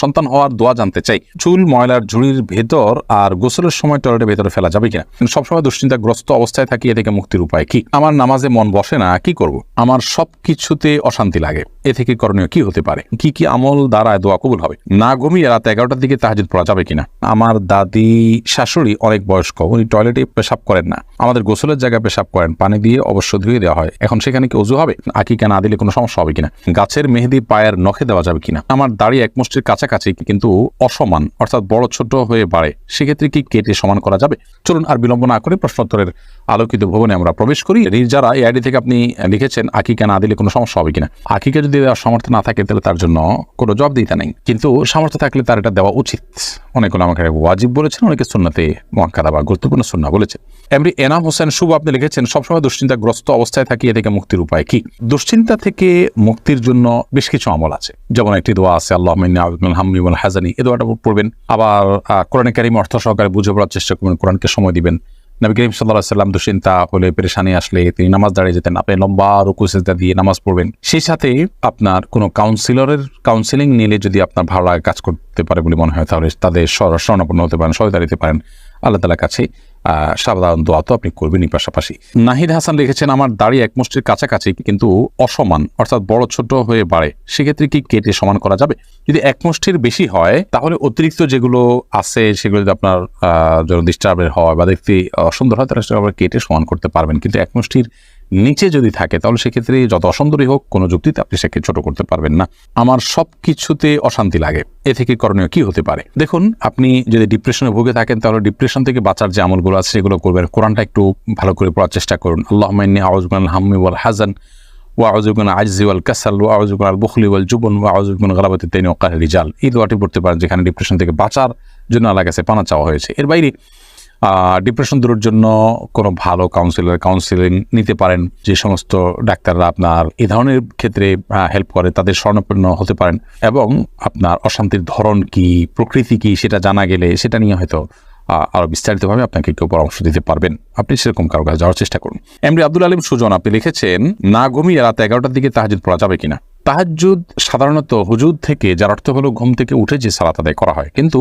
সন্তান হওয়ার দোয়া জানতে চাই। চুল ময়লার ঝুড়ির ভেতর আর গোসলের সময় টয়লেটের ভেতরে ফেলা যাবে কিনা? সবসময় দুশ্চিন্তাগ্রস্ত অবস্থায় থাকি, এ থেকে মুক্তির উপায় কি? আমার নামাজে মন বসে না, কি করব? আমার সবকিছুতে অশান্তি লাগে, এ থেকে করণীয় কি হতে পারে? কি কি আমল দ্বারা দোয়া কবুল হবে? না ঘুমিয়ে রাত 11টার দিকে তাহাজ্জুদ পড়া যাবে কিনা? আমার দাদি শাশুড়ি অনেক বয়স্ক, উনি টয়লেটে পেশাব করেন না, আমাদের গোসলের জায়গায় পেশাব করেন, পানি দিয়ে অবশ্য ধুয়ে দেওয়া হয়, এখন সেখানে কি ওযু হবে? আকিকা না দিলে কোনো সমস্যা হবে কিনা? গাছের মেহেদি পায়ের নখে দেওয়া যাবে কিনা? আমার দাড়ি এক মুষ্টির কাছাকাছি কিন্তু অসমান, অর্থাৎ বড় ছোট হয়ে বাড়ে, সেক্ষেত্রে কি কেটে সমান করা যাবে? চলুন আর বিলম্ব না করে প্রশ্নোত্তরের আলোকিত ভবনে আমরা প্রবেশ করি। যারা এই আইডি থেকে আপনি লিখেছেন আকিকা না দিলে কোনো সমস্যা হবে কিনা, আকিকা যদি দেওয়ার সামর্থ্য না থাকে তাহলে তার জন্য কোনো জবাবদিহিতা নেই, কিন্তু সামর্থ্য থাকলে তার এটা দেওয়া উচিত। অনেকগুলো আমাকে ওয়াজিব বলেছেন, অনেকে সুন্নাতে মুআক্কাদা বা গুরুত্বপূর্ণ সুন্নাহ বলেছে। এমনি এনাম হোসেন শুভ আপনি লিখেছেন সবসময় দুশ্চিন্তাগ্রস্ত অবস্থায় থাকি, এ থেকে মুক্তির উপায় কি? দুশ্চিন্তা থেকে মুক্তির জন্য বেশ কিছু আমল আছে, যেমন একটি দোয়া আছে আল্লাহুম্মা ইন্নী আউযু বিকাল হাম্মি ওয়াল হাযানি, এই দোয়াটা পড়বেন। আবার কোরআনে কারীম অর্থ সহকারে বুঝে পড়ার চেষ্টা করবেন, কোরআনকে সময় দিবেন। নবী করিম সাল্লাল্লাহু আলাইহি ওয়াসাল্লাম দুশ্চিন্তা হলে, পেরেশানি আসলে তিনি নামাজ দাঁড়িয়ে যেতেন, আপনি লম্বা রুকু সিজদা দিয়ে নামাজ পড়বেন। সেই সাথে আপনার কোনো কাউন্সিলিং নিলে যদি আপনার ভালো লাগে, কাজ করতে পারে বলে মনে হয়, তাহলে তাদের শরণাপন্ন হতে পারেন, সহায়তা দিতে পারেন আল্লাহ তাআলার কাছে। সাধারণ দোয়া তো আপনি করবেনই পাশাপাশি। নাহিদ হাসান লিখেছেন আমার দাড়ি এক মুষ্টির কাছাকাছি কিন্তু অসমান, অর্থাৎ বড় ছোট হয়ে বাড়ে, সেক্ষেত্রে কি কেটে সমান করা যাবে? যদি এক মুষ্টির বেশি হয় তাহলে অতিরিক্ত যেগুলো আছে সেগুলো যদি আপনার জন্য ডিস্টার্বের হয় বা দেখতে অসুন্দর হয়, তাহলে সেটা কেটে সমান করতে পারবেন, কিন্তু এক মুষ্টির নিচে যদি থাকে তাহলে সেক্ষেত্রে যত অসুন্দরই হোক কোনো যুক্তিতে আপনি সেকে ছোট করতে পারবেন না। আমার সবকিছুতে অশান্তি লাগে, এ থেকে করণীয় কি হতে পারে? দেখুন, আপনি যদি ডিপ্রেশনে ভুগে থাকেন তাহলে ডিপ্রেশন থেকে বাঁচার যে আমলগুলো আছে সেগুলো করবেন। কোরআনটা একটু ভালো করে পড়ার চেষ্টা করুন। আল্লাহুম্মা ইন্নী আউযু বিকাল হাম্মি ওয়াল হাযান ওয়া আউযু বিকাল আজজি ওয়াল কাসাল ওয়া আউযু বিকাল বুখলি ওয়াল জুবন ওয়া আউযু বিকাল গালাবাতিদ দাইনি ওয়া কাহরিল রিজাল। এই দোয়াটি পড়তে পারেন, যেখানে ডিপ্রেশন থেকে বাঁচার জন্য আল্লাহর কাছে পানা চাওয়া হয়েছে। এর বাইরে ডিপ্রেশন দূরের জন্য কোনো ভালো কাউন্সিলিং নিতে পারেন। যে সমস্ত ডাক্তাররা আপনার এই ধরনের ক্ষেত্রে হেল্প করে তাদের শরণাপন্ন হতে পারেন, এবং আপনার অশান্তির ধরন কি, প্রকৃতি কি, সেটা জানা গেলে সেটা নিয়ে হয়তো আরো বিস্তারিতভাবে আপনাকে কেউ পরামর্শ দিতে পারবেন। আপনি সেরকম কারো কাছে যাওয়ার চেষ্টা করুন। এমডি আব্দুল আলিম সুজন আপনি লিখেছেন না ঘুমিয়ে রাত 11টার দিকে তাহাজ্জুদ পড়া যাবে কিনা? তাহাজ্জুদ সাধারণত হুজুদ থেকে, যার অর্থ হলো ঘুম থেকে উঠে যে সালাত আদায় করা হয়, কিন্তু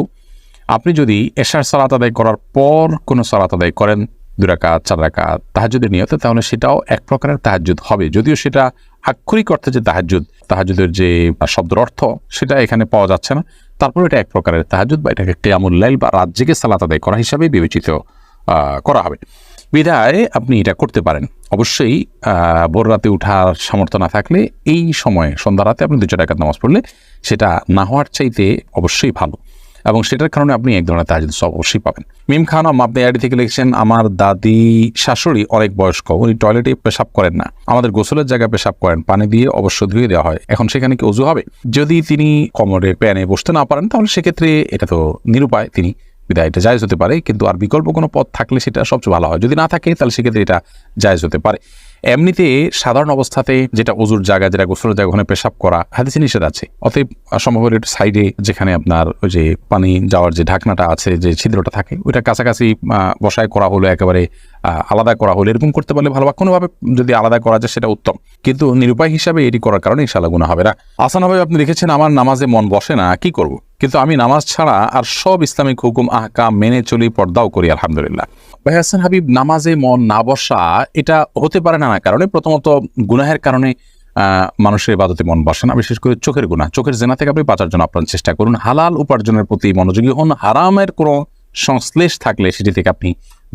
আপনি যদি এশার সালাত আদায় করার পর কোনো সালাত আদায় করেন 2 রাকাত 4 রাকাত তাহাজ্জুদের নিয়তে, তাহলে সেটাও এক প্রকারের তাহাজ্জুদ হবে, যদিও সেটা আক্ষরিক অর্থে যে তাহাজ্জুদের যে শব্দের অর্থ সেটা এখানে পাওয়া যাচ্ছে না, তারপর এটা এক প্রকারের তাহাজ্জুদ বা এটাকে কিয়ামুল লাইল বা রাত জেগে সালাত আদায় করা হিসাবে বিবেচিত করা হবে। বিধায় আপনি এটা করতে পারেন। অবশ্যই ভোর রাতে উঠার সামর্থ্য না থাকলে এই সময়ে সন্ধ্যা রাতে আপনি 2-4 রাকাত নামাজ পড়লে সেটা না হওয়ার চাইতে অবশ্যই ভালো, এবং সেটার কারণে আপনি এক ধরনের তাহাজ্জুদ অবশ্যই পাবেন। মিম খান আপনি আইডি থেকে লিখছেন আমার দাদি শাশুড়ি অনেক বয়স্ক, উনি টয়লেটে পেশাব করেন না, আমাদের গোসলের জায়গায় পেশাব করেন, পানি দিয়ে অবশ্য ধুয়ে দেওয়া হয়, এখন সেখানে কি ওযু হবে? যদি তিনি কোমরে প্যানে বসতে না পারেন তাহলে সেক্ষেত্রে এটা তো নিরুপায়, তিনি বিধায় এটা জায়েজ হতে পারে, কিন্তু আর বিকল্প কোনো পথ থাকলে সেটা সবচেয়ে ভালো হয়। যদি না থাকে তাহলে সেক্ষেত্রে এটা জায়েজ হতে পারে। এমনিতে সাধারণ অবস্থাতে যেটা ওযুর জায়গা, যেটা গোসলের জায়গা, ওখানে পেশাব করা হাদিসে নিষেধ আছে। অতএব সম্ভব হলে একটু সাইডে, যেখানে আপনার ওই যে পানি যাওয়ার যে ঢাকনাটা আছে, যে ছিদ্রটা থাকে, ওইটা কাছাকাছি বসায় করা হলো, একেবারে আলাদা করা হলো, এরকম করতে পারলে ভালো, বা কোনোভাবে যদি আলাদা করা যায় সেটা উত্তম, কিন্তু নিরুপায় হিসাবে এটি করার কারণে ইনশাআল্লাহ গুনাহ হবে না। আসান ভাই আপনি লিখেছেন আমার নামাজে মন বসে না, কি করব? কিন্তু আমি নামাজ ছাড়া আর সব ইসলামিক হুকুম আহকাম মেনে চলি, পর্দাও করি আলহামদুলিল্লাহ। ভাই হাসান হাবিব, নামাজে মন না বসা এটা হতে পারে নানা কারণে। প্রথমত গুনাহের কারণে মানুষের ইবাদতে মন বসে না, বিশেষ করে চোখের গুনাহ, চোখের জেনা থেকে আপনি বাঁচার জন্য আপনার চেষ্টা করুন। হালাল উপার্জনের প্রতি মনোযোগী হন, হারামের কোনো সংশ্লেষ থাকলে সেটি থেকে আপনি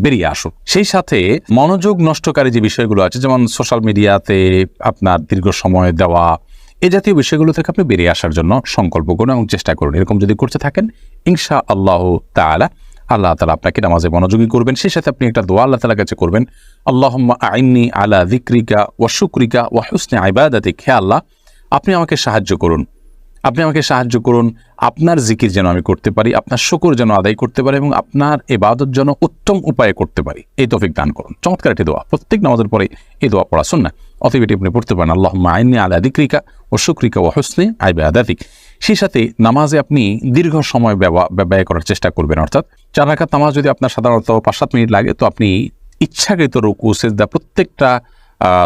বেরিয়ে আসুন। সেই সাথে মনোযোগ নষ্টকারী যে বিষয়গুলো আছে, যেমন সোশ্যাল মিডিয়াতে আপনার দীর্ঘ সময় দেওয়া, এই জাতীয় বিষয়গুলো থেকে আপনি বেরিয়ে আসার জন্য সংকল্প করুন এবং চেষ্টা করুন। এরকম যদি করতে থাকেন ইনশাআল্লাহ তাআলা আল্লাহ তাআলা আপনাকে নামাজে মনোযোগী করবেন। সেই সাথে আপনি একটা দোয়া আল্লাহ তাআলার কাছে করবেন, আল্লাহুম্মা আইন্নি আলা যিকরিকা ওয়া শুকরিকা ওয়া হুসনি ইবাদাতিক। হে আল্লাহ, আপনি আমাকে সাহায্য করুন, আপনি আমাকে সাহায্য করুন, আপনার জিকির যেন আমি করতে পারি, আপনার শুকর যেন আদায় করতে পারি, এবং আপনার ইবাদত যেন উত্তম উপায়ে করতে পারি, এই তৌফিক দান করুন। চমৎকার একটি দোয়া, প্রত্যেক নামাজের পরে এই দোয়া পড়া সুন্নাহ। অতএব এটি আপনি পড়তে পারেন, আল্লাহুম্মা আইন্নি আলা যিকরিকা ওয়া শুকরিকা ওয়া হুসনি ইবাদাতিক। সেই সাথে নামাজে আপনি দীর্ঘ সময় ব্যয় করার চেষ্টা করবেন, অর্থাৎ 4 রাকাত নামাজ যদি আপনার সাধারণত 5-7 মিনিট লাগে, তো আপনি ইচ্ছাকৃত রুকু সিজদা প্রত্যেকটা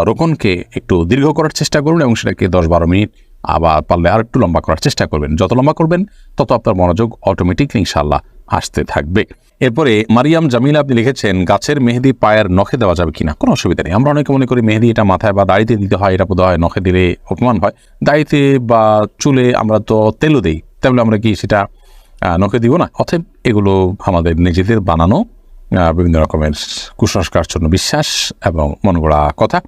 রোকনকে একটু দীর্ঘ করার চেষ্টা করুন এবং সেটাকে 10-12 মিনিট আবার পারলে আর একটু লম্বা করার চেষ্টা করবেন। যত লম্বা করবেন তত আপনার মনোযোগ অটোমেটিকলি ইনশাআল্লাহ আসতে থাকবে। এরপরে মারিয়াম জামিলা আপনি লিখেছেন, গাছের মেহেদি পায়ের নখে দেওয়া যাবে কিনা? কোনো অসুবিধা নেই। আমরা অনেকে মনে করি মেহেদি এটা মাথায় বা দাড়িতে দিতে হয়, এটা বোধ হয় নখে দিলে অপমান হয়। দাড়িতে বা চুলে আমরা তো তেলও দিই, তাহলে আমরা কি সেটা নখে দিব না? অতএব এগুলো আমাদের নিজেদের বানানো বিভিন্ন রকমের কুসংস্কার জন্য বিশ্বাস এবং মন গড়া কথা।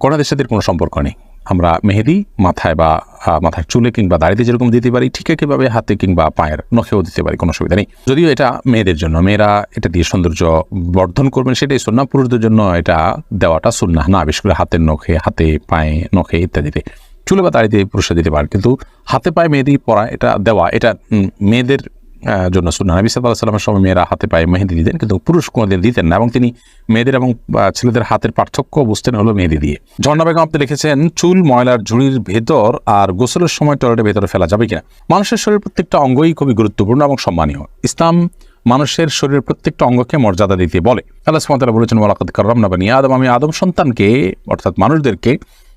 কোরআনের সাথে কোনো সম্পর্ক নেই। আমরা মেহেদি মাথায় বা মাথার চুলে কিংবা দাড়িতে যেরকম দিতে পারি, ঠিক একইভাবে হাতে কিংবা পায়ের নখেও দিতে পারি, কোনো অসুবিধা নেই। যদিও এটা মেয়েদের জন্য, মেয়েরা এটা দিয়ে সৌন্দর্য বর্ধন করবেন সেটাই সুন্নাহ। পুরুষদের জন্য এটা দেওয়াটা সুন্নাহ না, বিশেষ করে হাতের নখে, হাতে পায়ে নখে ইত্যাদিতে। চুলে বা দাড়িতে পুরুষরা দিতে পারে, কিন্তু হাতে পায়ে মেহেদি পরা এটা দেওয়া এটা মেয়েদের জন্য সুন্নাহ। নবী সাল্লাল্লাহু আলাইহি ওয়াসাল্লামের সময় মেয়েরা হাতে পায়ে মেহেদি দিতেন, কিন্তু পুরুষ কোনোদিন দিতেন না, এবং তিনি মেয়েদের এবং ছেলেদের হাতের পার্থক্য বুঝতেন হলো মেহেদি দিয়ে। ঝর্ণা বেগম আপনি লিখেছেন, চুল ময়লার ঝুড়ির ভেতর আর গোসলের সময় টয়লেটের ভেতরে ফেলা যাবে কিনা? মানুষের শরীরের প্রত্যেকটা অঙ্গই খুবই গুরুত্বপূর্ণ এবং সম্মানীয়। ইসলাম মানুষের শরীরের প্রত্যেকটা অঙ্গকে মর্যাদা দিতে বলে। আল্লাহ সুবহানাহু ওয়া তাআলা বলেছেন, ওয়ালাকাদ কাররামনা বানি আদম, আমি আদম সন্তানকে অর্থাৎ মানুষদেরকে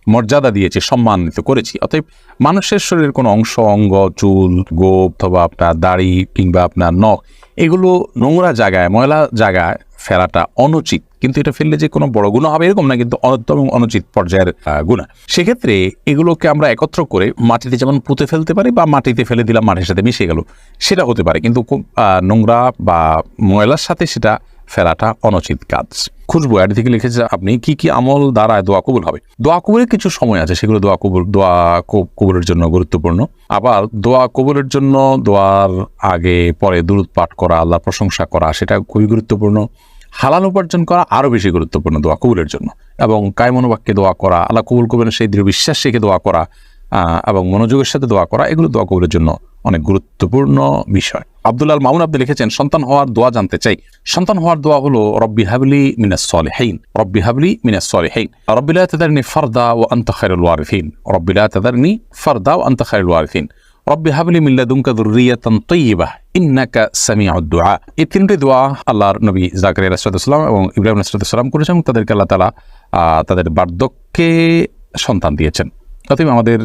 মর্যাদা দিয়েছি, সম্মানিত করেছি। অতএব মানুষের শরীরের কোনো অংশ, অঙ্গ, চুল, গোপ অথবা আপনার দাড়ি কিংবা আপনার নখ, এগুলো নোংরা জায়গায়, ময়লা জায়গায় ফেলাটা অনুচিত। কিন্তু এটা ফেললে যে কোনো বড় গুনাহ হবে এরকম না, কিন্তু অন্যতম অনুচিত পর্যায়ের গুনাহ। সেক্ষেত্রে এগুলোকে আমরা একত্র করে মাটিতে যেমন পুঁতে ফেলতে পারি, বা মাটিতে ফেলে দিলাম মাটির সাথে মিশে গেল, সেটা হতে পারে, কিন্তু নোংরা বা ময়লার সাথে সেটা ফেলাটা অনুচিত কাজ। খুশবু এর থেকে লিখেছে, আপনি কি কি আমল দ্বারা দোয়া কবুল হবে? দোয়া কবুলের কিছু সময় আছে, সেগুলো দোয়া কবুলের জন্য গুরুত্বপূর্ণ। আবার দোয়া কবুলের জন্য দোয়ার আগে পরে দুরূদ পাঠ করা, আল্লাহর প্রশংসা করা, সেটা খুবই গুরুত্বপূর্ণ। হালাল উপার্জন করা আরও বেশি গুরুত্বপূর্ণ দোয়া কবুলের জন্য, এবং কায়মনোবাক্যে দোয়া করা, আল্লাহ কবুল করবেন সেই দৃঢ় বিশ্বাস রেখে দোয়া করা এবং মনোযোগের সাথে দোয়া করা, এগুলো দোয়া কবুলের জন্য অনেক গুরুত্বপূর্ণ বিষয়। আব্দুল্লাহ মামুন আপনি লিখেছেন, সন্তান হওয়ার দোয়া জানতে চাই। সন্তান হওয়ার দোয়া হলো, রব্বি হাবলি মিনাস সলিহিন, রব্বি হাবলি মিনাস সলিহিন, রব্বি লা তাদারনি ফারদা ওয়া আনতা খায়রুল ওয়ারিসিন, রব্বি লা তাদারনি ফারদা ওয়া আনতা খায়রুল ওয়ারিসিন, রব্বি হাবলি মিন লাদুনকা যুররিয়াতান তাইয়্যিবাহ ইন্নাকা সামিউদ দুআ। এই তিনটি দোয়া আল্লাহর নবী জাকারিয়া আলাইহিস সালাম এবং ইব্রাহিম আলাইহিস সালাম করেছেন, তাদেরকে আল্লাহ তাআলা তাদের বার্ধক্যে সন্তান দিয়েছেন। অতএব আমাদের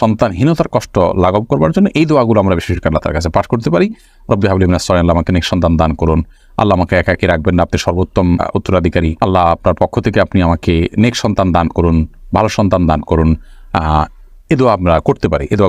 সন্তানহীনতার কষ্ট লাঘব করবার জন্য এই দোয়াগুলো আমরা বিশেষ করে আল্লাহর কাছে পাঠ করতে পারি। রব্বি হাবলি মিনাস সলিহিন, আল্লাহ আমাকে নেক সন্তান দান করুন, আল্লাহ আমাকে একাকী রাখবেন না, আপনি সর্বোত্তম উত্তরাধিকারী, আল্লাহ আপনার পক্ষ থেকে আপনি আমাকে নেক সন্তান দান করুন, ভালো সন্তান দান করুন। এই দোয়া আমরা করতে পারি। এই দোয়া